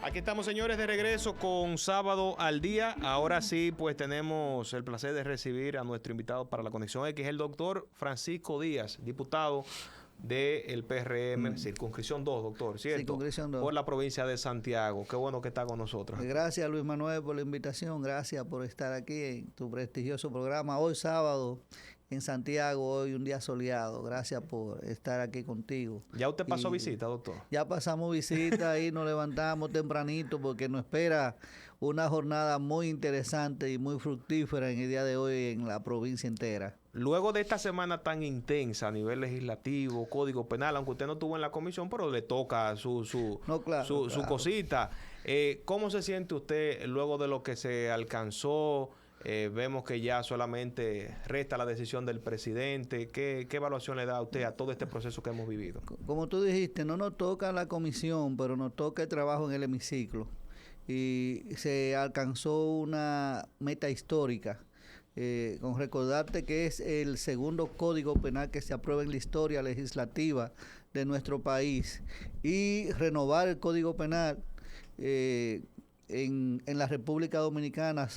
Aquí estamos, señores, de regreso con Sábado al Día. Ahora sí, pues tenemos el placer de recibir a nuestro invitado para la Conexión X, el doctor Francisco Díaz, diputado del PRM, Circunscripción 2, doctor, ¿cierto? Circunscripción 2. Por la provincia de Santiago. Qué bueno que está con nosotros. Gracias, Luis Manuel, por la invitación. Gracias por estar aquí en tu prestigioso programa. Hoy sábado en Santiago, hoy un día soleado. Gracias por estar aquí contigo. ¿Ya usted pasó visita, doctor? Ya pasamos visita y nos levantamos tempranito porque nos espera una jornada muy interesante y muy fructífera en el día de hoy en la provincia entera. Luego de esta semana tan intensa a nivel legislativo, código penal, aunque usted no estuvo en la comisión, pero le toca su cosita. ¿Cómo se siente usted luego de lo que se alcanzó? Vemos que ya solamente resta la decisión del presidente. ¿Qué evaluación le da a usted a todo este proceso que hemos vivido? Como tú dijiste, no nos toca la comisión, pero nos toca el trabajo en el hemiciclo. Y se alcanzó una meta histórica. Con recordarte que es el segundo código penal que se aprueba en la historia legislativa de nuestro país, y renovar el código penal en la República Dominicana,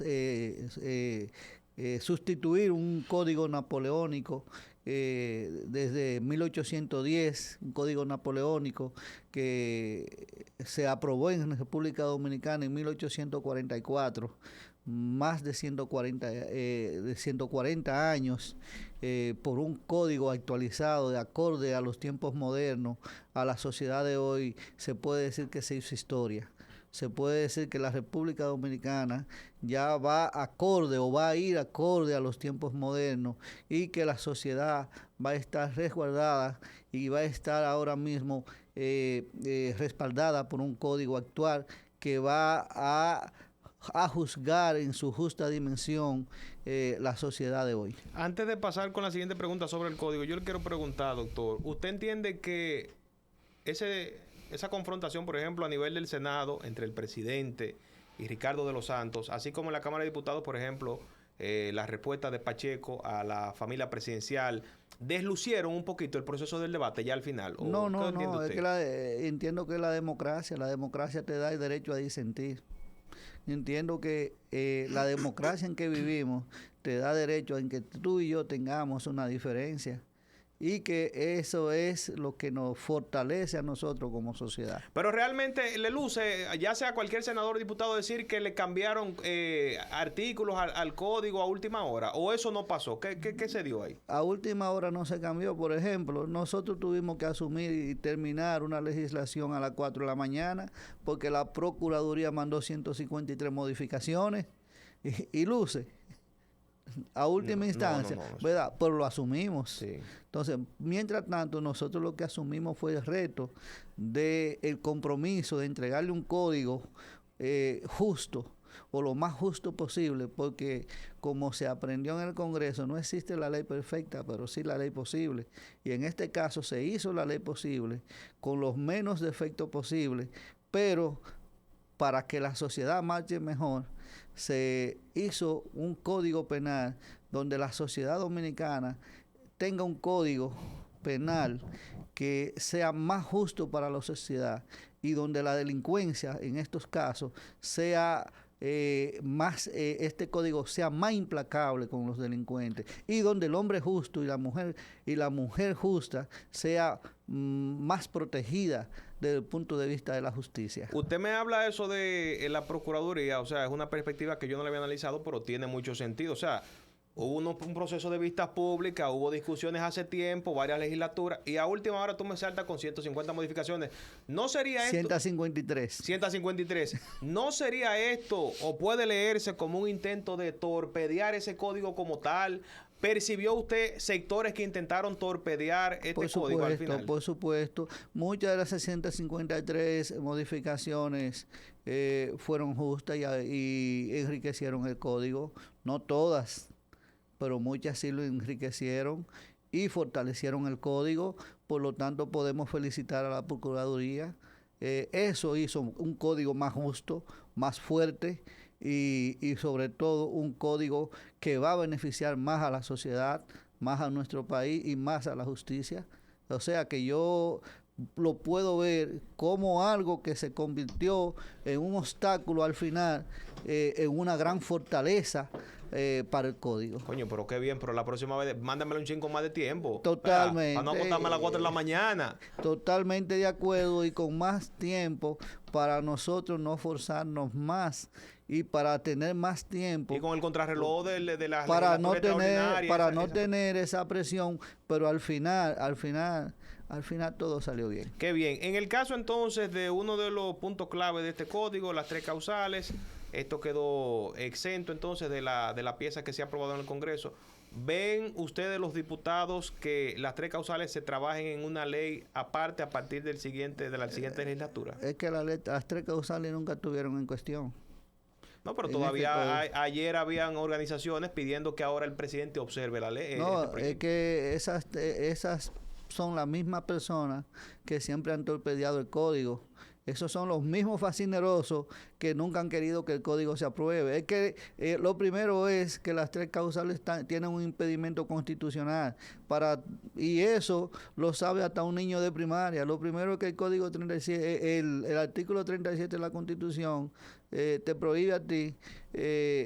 sustituir un código napoleónico desde 1810, un código napoleónico que se aprobó en la República Dominicana en 1844, más de 140 años, por un código actualizado de acorde a los tiempos modernos, a la sociedad de hoy. Se puede decir que se hizo historia. Se puede decir que la República Dominicana ya va acorde o va a ir acorde a los tiempos modernos, y que la sociedad va a estar resguardada y va a estar ahora mismo respaldada por un código actual que va a juzgar en su justa dimensión la sociedad de hoy. Antes de pasar con la siguiente pregunta sobre el código, yo le quiero preguntar, doctor, ¿usted entiende que esa confrontación, por ejemplo, a nivel del Senado entre el presidente y Ricardo de los Santos, así como en la Cámara de Diputados, por ejemplo, la respuesta de Pacheco a la familia presidencial, deslucieron un poquito el proceso del debate ya al final? No, es que entiendo que la democracia te da el derecho a disentir. Yo entiendo que la democracia en que vivimos te da derecho a que tú y yo tengamos una diferencia, y que eso es lo que nos fortalece a nosotros como sociedad. Pero realmente le luce, ya sea cualquier senador o diputado, decir que le cambiaron artículos al código a última hora, ¿o eso no pasó? ¿Qué se dio ahí? A última hora no se cambió. Por ejemplo, nosotros tuvimos que asumir y terminar una legislación a las 4 de la mañana porque la Procuraduría mandó 153 modificaciones y luce a última instancia, ¿verdad? Pero lo asumimos. Sí. Entonces, mientras tanto, nosotros lo que asumimos fue el reto del compromiso de entregarle un código justo, o lo más justo posible, porque como se aprendió en el Congreso, no existe la ley perfecta, pero sí la ley posible. Y en este caso se hizo la ley posible con los menos defectos posibles, pero para que la sociedad marche mejor, se hizo un código penal donde la sociedad dominicana tenga un código penal que sea más justo para la sociedad, y donde la delincuencia en estos casos sea este código sea más implacable con los delincuentes, y donde el hombre justo y la mujer justa sea más protegida desde el punto de vista de la justicia. Usted me habla eso de la Procuraduría, o sea, es una perspectiva que yo no la había analizado, pero tiene mucho sentido. O sea, hubo un proceso de vistas públicas, hubo discusiones hace tiempo, varias legislaturas, y a última hora tú me saltas con 150 modificaciones. ¿No sería esto? 153. ¿No sería esto, o puede leerse como un intento de torpedear ese código como tal? ¿Percibió usted sectores que intentaron torpedear este código al final? Por supuesto. Muchas de las 653 modificaciones fueron justas y enriquecieron el código. No todas, pero muchas sí lo enriquecieron y fortalecieron el código. Por lo tanto, podemos felicitar a la Procuraduría. Eso hizo un código más justo, más fuerte, y sobre todo un código que va a beneficiar más a la sociedad, más a nuestro país y más a la justicia. O sea que yo lo puedo ver como algo que se convirtió en un obstáculo al final, en una gran fortaleza para el código. Coño, pero qué bien, pero la próxima vez mándamelo un chingo más de tiempo. Totalmente. Para no acostarme a las 4 de la mañana. Totalmente de acuerdo, y con más tiempo para nosotros no forzarnos más y para tener más tiempo. Y con el contrarreloj de las para no tener esa presión, pero al final todo salió bien. Qué bien. En el caso entonces de uno de los puntos clave de este código, las 3 causales, esto quedó exento entonces de la pieza que se ha aprobado en el Congreso. ¿Ven ustedes, los diputados, que las 3 causales se trabajen en una ley aparte a partir de la siguiente legislatura? Es que las 3 causales nunca estuvieron en cuestión. No, pero todavía ayer habían organizaciones pidiendo que ahora el presidente observe la ley. No, es que esas son las mismas personas que siempre han torpedeado el código. Esos son los mismos fascinerosos que nunca han querido que el código se apruebe. Es que lo primero es que las 3 causales tienen un impedimento constitucional, y eso lo sabe hasta un niño de primaria. Lo primero es que el código 37, el artículo 37 de la Constitución te prohíbe a ti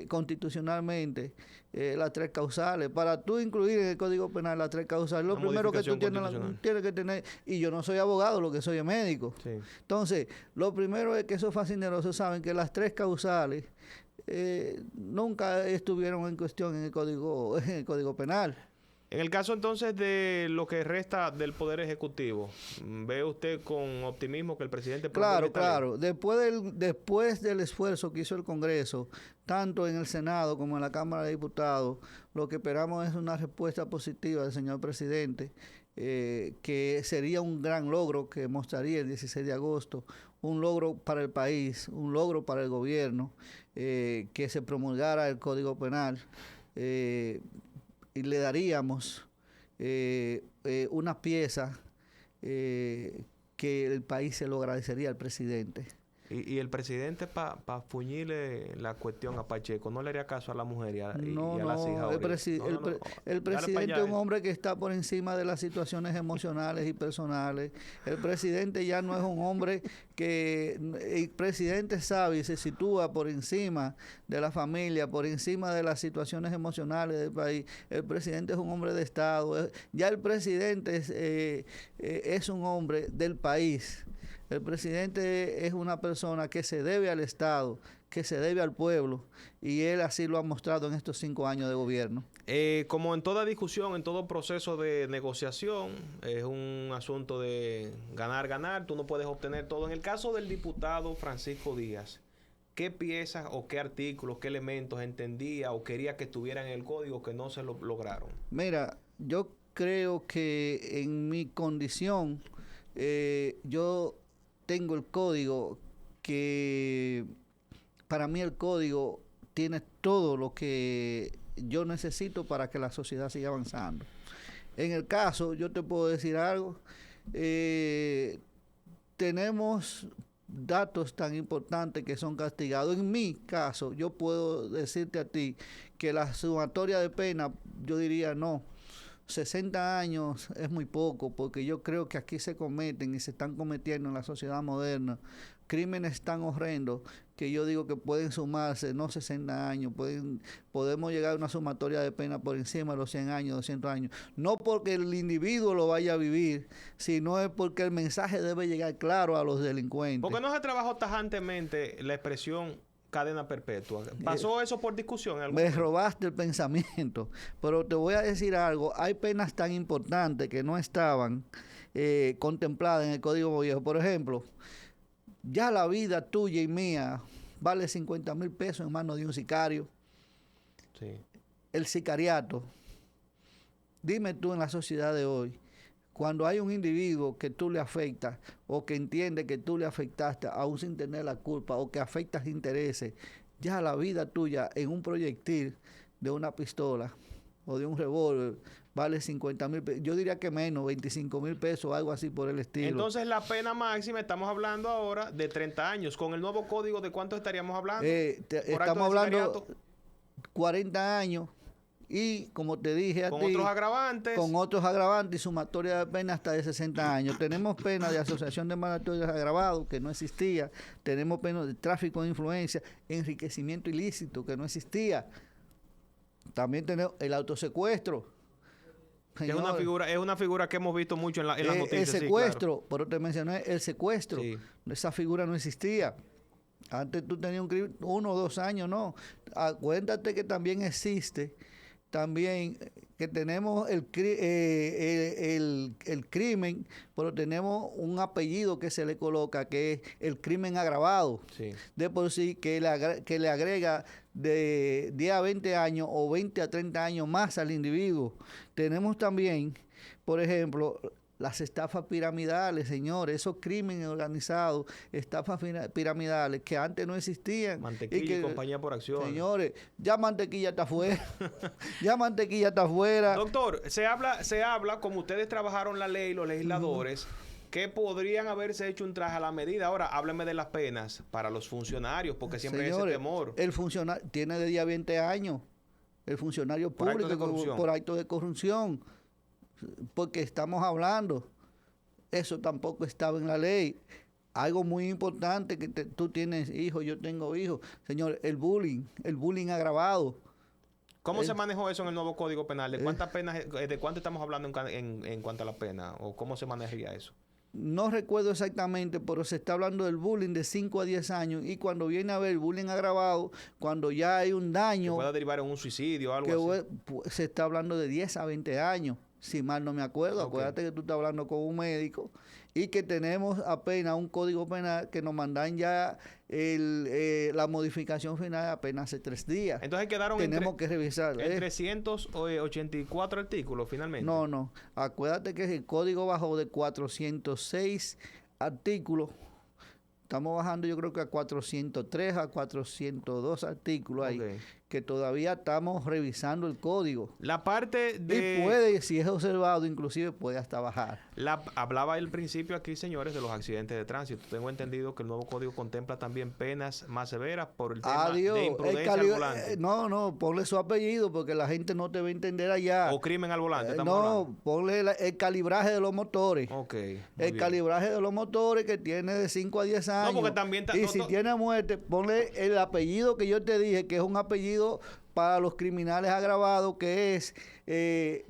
constitucionalmente las 3 causales. Para tú incluir en el Código Penal las 3 causales, lo primero que tú tienes que tener, y yo no soy abogado, lo que soy es médico. Sí. Entonces, lo primero es que esos fascinerosos saben que las 3 causales nunca estuvieron en cuestión en el Código Penal. En el caso entonces de lo que resta del Poder Ejecutivo, ¿ve usted con optimismo que el presidente... Claro. Después del esfuerzo que hizo el Congreso, tanto en el Senado como en la Cámara de Diputados, lo que esperamos es una respuesta positiva del señor presidente, que sería un gran logro que mostraría el 16 de agosto, un logro para el país, un logro para el gobierno, que se promulgara el Código Penal, y le daríamos una pieza que el país se lo agradecería al presidente. Y el presidente, para fuñirle la cuestión a Pacheco, ¿no le haría caso a la mujer y a las hijas? El presidente es un hombre que está por encima de las situaciones emocionales y personales. El presidente ya no es un hombre el presidente sabe y se sitúa por encima de la familia, por encima de las situaciones emocionales del país. El presidente es un hombre de Estado. Ya el presidente es un hombre del país. El presidente es una persona que se debe al Estado, que se debe al pueblo, y él así lo ha mostrado en estos 5 años de gobierno. Como en toda discusión, en todo proceso de negociación, es un asunto de ganar. Tú no puedes obtener todo. En el caso del diputado Francisco Díaz, ¿qué piezas o qué artículos, qué elementos entendía o quería que estuvieran en el código que no se lo lograron? Mira, yo creo que en mi condición, yo tengo el código que, para mí el código tiene todo lo que yo necesito para que la sociedad siga avanzando. En el caso, yo te puedo decir algo, tenemos datos tan importantes que son castigados. En mi caso, yo puedo decirte a ti que la sumatoria de pena, yo diría no. 60 años es muy poco, porque yo creo que aquí se cometen y se están cometiendo en la sociedad moderna crímenes tan horrendos que yo digo que pueden sumarse, no 60 años, podemos llegar a una sumatoria de pena por encima de los 100 años, 200 años. No porque el individuo lo vaya a vivir, sino es porque el mensaje debe llegar claro a los delincuentes. ¿Por qué no se trabajó tajantemente la expresión cadena perpetua? ¿Pasó eso por discusión? Me robaste el pensamiento, pero te voy a decir algo. Hay penas tan importantes que no estaban contempladas en el Código Viejo. Por ejemplo, ya la vida tuya y mía vale 50,000 pesos en manos de un sicario. Sí. El sicariato. Dime tú, en la sociedad de hoy, cuando hay un individuo que tú le afectas o que entiende que tú le afectaste aún sin tener la culpa, o que afectas intereses, ya la vida tuya en un proyectil de una pistola o de un revólver vale 50,000 pesos. Yo diría que menos, 25,000 pesos, algo así por el estilo. Entonces la pena máxima, estamos hablando ahora de 30 años. Con el nuevo código, ¿de cuánto estaríamos hablando? Estamos hablando 40 años. y, como te dije a con ti, otros agravantes. Con otros agravantes y sumatoria de pena hasta de 60 años. Tenemos pena de asociación de mandatorios agravados, que no existía. Tenemos pena de tráfico de influencia, enriquecimiento ilícito, que no existía. También tenemos el autosecuestro. Que es una figura que hemos visto mucho en las noticias. El secuestro, sí, claro. pero te mencioné el secuestro. Sí. Esa figura no existía. Antes tú tenías un crimen, 1 o 2 años, no. Acuérdate que también existe, también que tenemos el crimen, pero tenemos un apellido que se le coloca, que es el crimen agravado. Sí. De por sí, que le agrega de 10 a 20 años o 20 a 30 años más al individuo. Tenemos también, por ejemplo, las estafas piramidales, señores, esos crímenes organizados, estafas piramidales que antes no existían. Mantequilla y compañía por acciones. Señores, ya Mantequilla está afuera. Ya Mantequilla está afuera. Doctor, se habla, como ustedes trabajaron la ley, los legisladores, que podrían haberse hecho un traje a la medida. Ahora, hábleme de las penas para los funcionarios, porque siempre hay ese temor. El funcionario tiene de 10 a 20 años. El funcionario público por acto de corrupción. Porque estamos hablando, eso tampoco estaba en la ley. Algo muy importante, que tú tienes hijos, yo tengo hijos. Señor, el bullying agravado. ¿Cómo se manejó eso en el nuevo Código Penal? ¿De cuántas penas, de cuánto estamos hablando en cuanto a la pena? ¿O cómo se manejaría eso? No recuerdo exactamente, pero se está hablando del bullying de 5 a 10 años. Y cuando viene a ver el bullying agravado, cuando ya hay un daño... Que pueda derivar en un suicidio o algo así. Se está hablando de 10 a 20 años. Si mal no me acuerdo, acuérdate que tú estás hablando con un médico y que tenemos apenas un código penal que nos mandan ya la modificación final apenas hace 3 días. Entonces quedaron tenemos que revisar. 384 artículos finalmente. No. Acuérdate que el código bajó de 406 artículos. Estamos bajando, yo creo que a 403 a 402 artículos ahí, que todavía estamos revisando el código. La parte de... Y puede, si es observado, inclusive puede hasta bajar. Hablaba al principio aquí, señores, de los accidentes de tránsito. Tengo entendido que el nuevo código contempla también penas más severas por el tema de imprudencia al volante. No, ponle su apellido porque la gente no te va a entender allá. O crimen al volante, estamos hablando. Ponle el calibraje de los motores. El calibraje de los motores que tiene de 5 a 10 años. No, porque también... si tiene muerte, ponle el apellido que yo te dije, que es un apellido para los criminales agravados, que es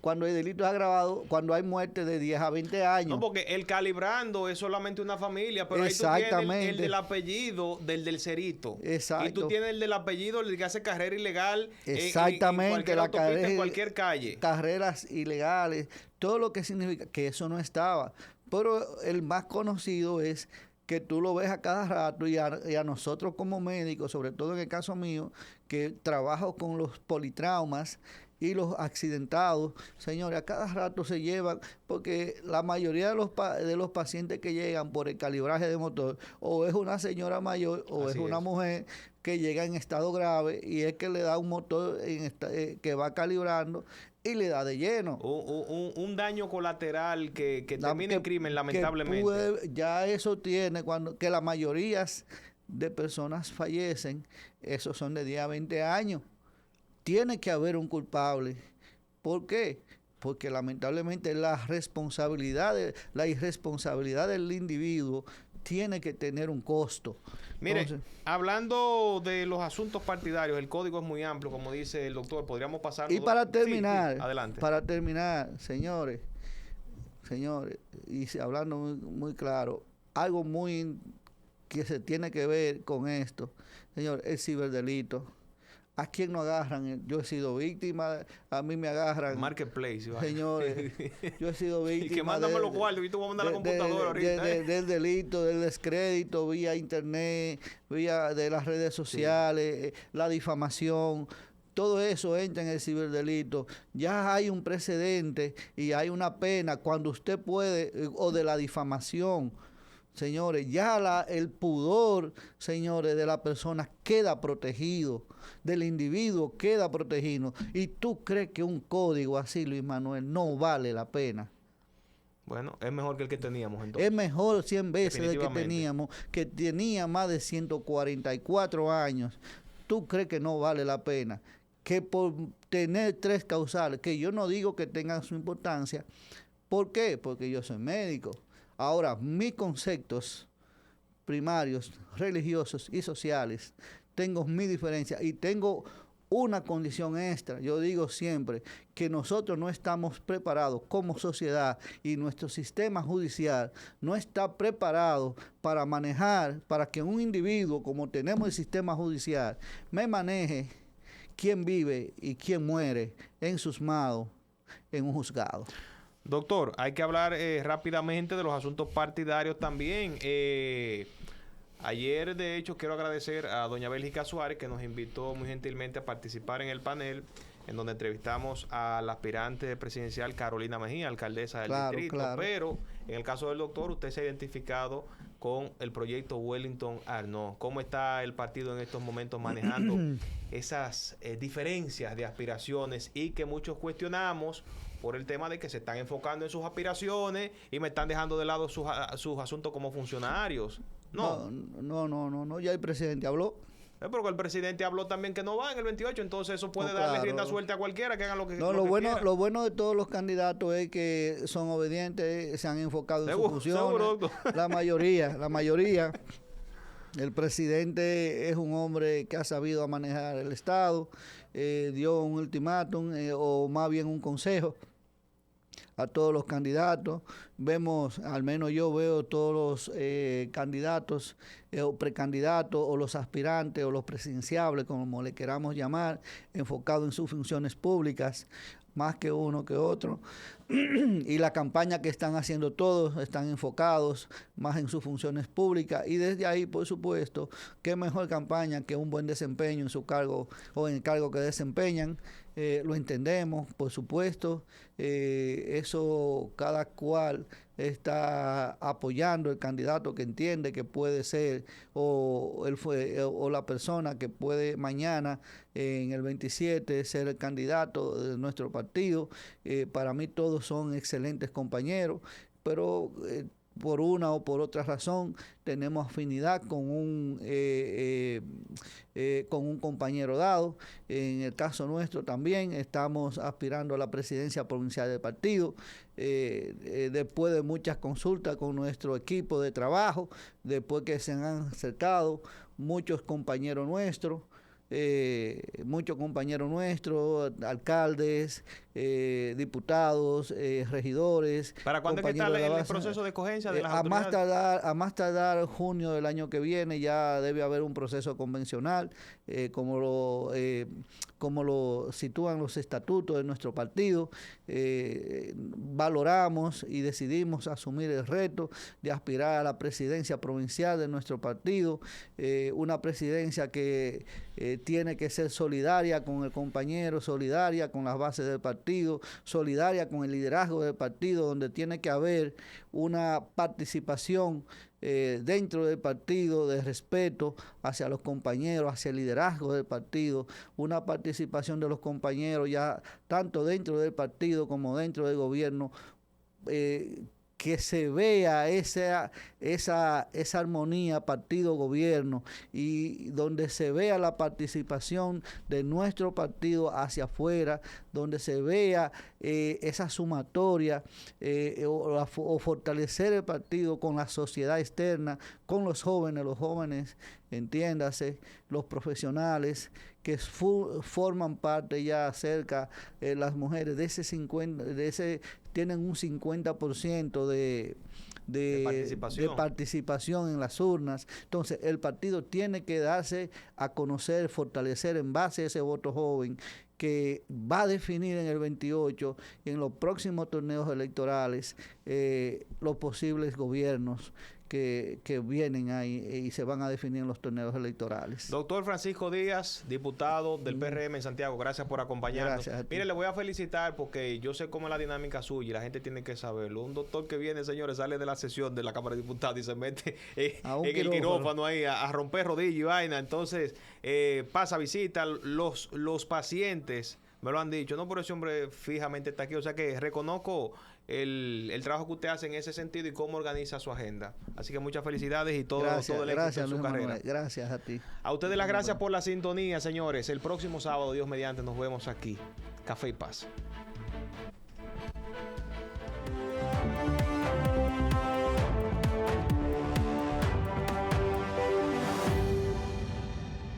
cuando hay delitos agravados, cuando hay muerte de 10 a 20 años. No, porque el calibrando es solamente una familia, pero ahí tú tienes el del apellido del cerito. Exacto. Y tú tienes el del apellido, el que hace carrera ilegal. Exactamente. En cualquier calle. Carreras ilegales, todo lo que significa que eso no estaba. Pero el más conocido es que tú lo ves a cada rato y a nosotros como médicos, sobre todo en el caso mío, que trabajo con los politraumas y los accidentados, señores, a cada rato se llevan, porque la mayoría de los pacientes que llegan por el calibraje de motor, o es una señora mayor o es una mujer que llega en estado grave y es que le da un motor que va calibrando y le da de lleno. Un daño colateral que termina en crimen, lamentablemente. Ya eso tiene, que la mayoría de personas fallecen, esos son de 10 a 20 años. Tiene que haber un culpable. ¿Por qué? Porque lamentablemente la irresponsabilidad del individuo tiene que tener un costo. Mire, entonces, hablando de los asuntos partidarios, el código es muy amplio, como dice el doctor, podríamos pasar... Y para terminar, adelante. Señores, y hablando muy claro, algo muy que se tiene que ver con esto, señor, el ciberdelito. ¿A quién no agarran? Yo he sido víctima, a mí me agarran. Marketplace. Señores, yo he sido víctima. Y que mándame los guardias, y tú vas a mandar la computadora ahorita. Del delito, del descrédito, vía internet, vía de las redes sociales, la difamación. Todo eso entra en el ciberdelito. Ya hay un precedente y hay una pena cuando usted puede, o de la difamación. Señores, ya el pudor, señores, de la persona queda protegido, del individuo queda protegido. ¿Y tú crees que un código así, Luis Manuel, no vale la pena? Bueno, es mejor que el que teníamos entonces. Es mejor 100 veces el que teníamos, que tenía más de 144 años. ¿Tú crees que no vale la pena? que por tener 3 causales, que yo no digo que tengan su importancia. ¿Por qué? Porque yo soy médico. Ahora, mis conceptos primarios, religiosos y sociales, tengo mi diferencia y tengo una condición extra. Yo digo siempre que nosotros no estamos preparados como sociedad y nuestro sistema judicial no está preparado para manejar, para que un individuo, como tenemos el sistema judicial, me maneje quién vive y quién muere en sus manos en un juzgado. Doctor, hay que hablar rápidamente de los asuntos partidarios también. Ayer, de hecho, quiero agradecer a doña Bélgica Suárez, que nos invitó muy gentilmente a participar en el panel, en donde entrevistamos a la aspirante presidencial Carolina Mejía, alcaldesa del distrito. Claro. Pero en el caso del doctor, usted se ha identificado con el proyecto Wellington Arnaud. ¿Cómo está el partido en estos momentos manejando esas diferencias de aspiraciones y que muchos cuestionamos por el tema de que se están enfocando en sus aspiraciones y me están dejando de lado sus asuntos como funcionarios? No, ya el presidente habló. Porque el presidente habló también que no va en el 28, entonces eso puede darle rienda suelta a cualquiera que hagan lo que quiera. Lo bueno de todos los candidatos es que son obedientes, se han enfocado en sus funciones. La mayoría. El presidente es un hombre que ha sabido manejar el Estado, dio un ultimátum o más bien un consejo a todos los candidatos. Vemos, al menos yo veo todos los candidatos o precandidatos o los aspirantes o los presidenciables, como le queramos llamar, enfocados en sus funciones públicas, más que uno que otro. Y la campaña que están haciendo todos están enfocados más en sus funciones públicas y desde ahí, por supuesto, qué mejor campaña que un buen desempeño en su cargo o en el cargo que desempeñan. Lo entendemos, por supuesto, eso cada cual está apoyando el candidato que entiende que puede ser o la persona que puede mañana en el 27 ser el candidato de nuestro partido. Para mí todos son excelentes compañeros, pero por una o por otra razón tenemos afinidad con un compañero dado. En el caso nuestro también estamos aspirando a la presidencia provincial del partido, después de muchas consultas con nuestro equipo de trabajo, después que se han acercado muchos compañeros nuestros, alcaldes, diputados, regidores. ¿Para cuándo es que está el proceso de escogencia de las autoridades? A más tardar junio del año que viene ya debe haber un proceso convencional, como lo sitúan los estatutos de nuestro partido. Valoramos y decidimos asumir el reto de aspirar a la presidencia provincial de nuestro partido, una presidencia que tiene que ser solidaria con el compañero, solidaria con las bases del partido, solidaria con el liderazgo del partido, donde tiene que haber una participación dentro del partido de respeto hacia los compañeros, hacia el liderazgo del partido, una participación de los compañeros ya tanto dentro del partido como dentro del gobierno, que se vea esa armonía partido-gobierno y donde se vea la participación de nuestro partido hacia afuera, donde se vea esa sumatoria o fortalecer el partido con la sociedad externa, con los jóvenes, entiéndase, los profesionales que forman parte ya cerca, las mujeres de ese tienen un 50% de participación en las urnas. Entonces, el partido tiene que darse a conocer, fortalecer en base a ese voto joven que va a definir en el 28 y en los próximos torneos electorales los posibles gobiernos que vienen ahí y se van a definir en los torneos electorales. Doctor Francisco Díaz, diputado del PRM en Santiago, gracias por acompañarnos. Mire, le voy a felicitar porque yo sé cómo es la dinámica suya y la gente tiene que saberlo. Un doctor que viene, señores, sale de la sesión de la Cámara de Diputados y se mete en el quirófano ahí a romper rodillas y vaina. Entonces, pasa visita, los pacientes me lo han dicho, no por ese hombre fijamente está aquí, o sea que reconozco el trabajo que usted hace en ese sentido y cómo organiza su agenda. Así que muchas felicidades y todo el éxito en su carrera. Gracias a ti. A ustedes las gracias por la sintonía, señores. El próximo sábado, Dios mediante, nos vemos aquí. Café y Paz.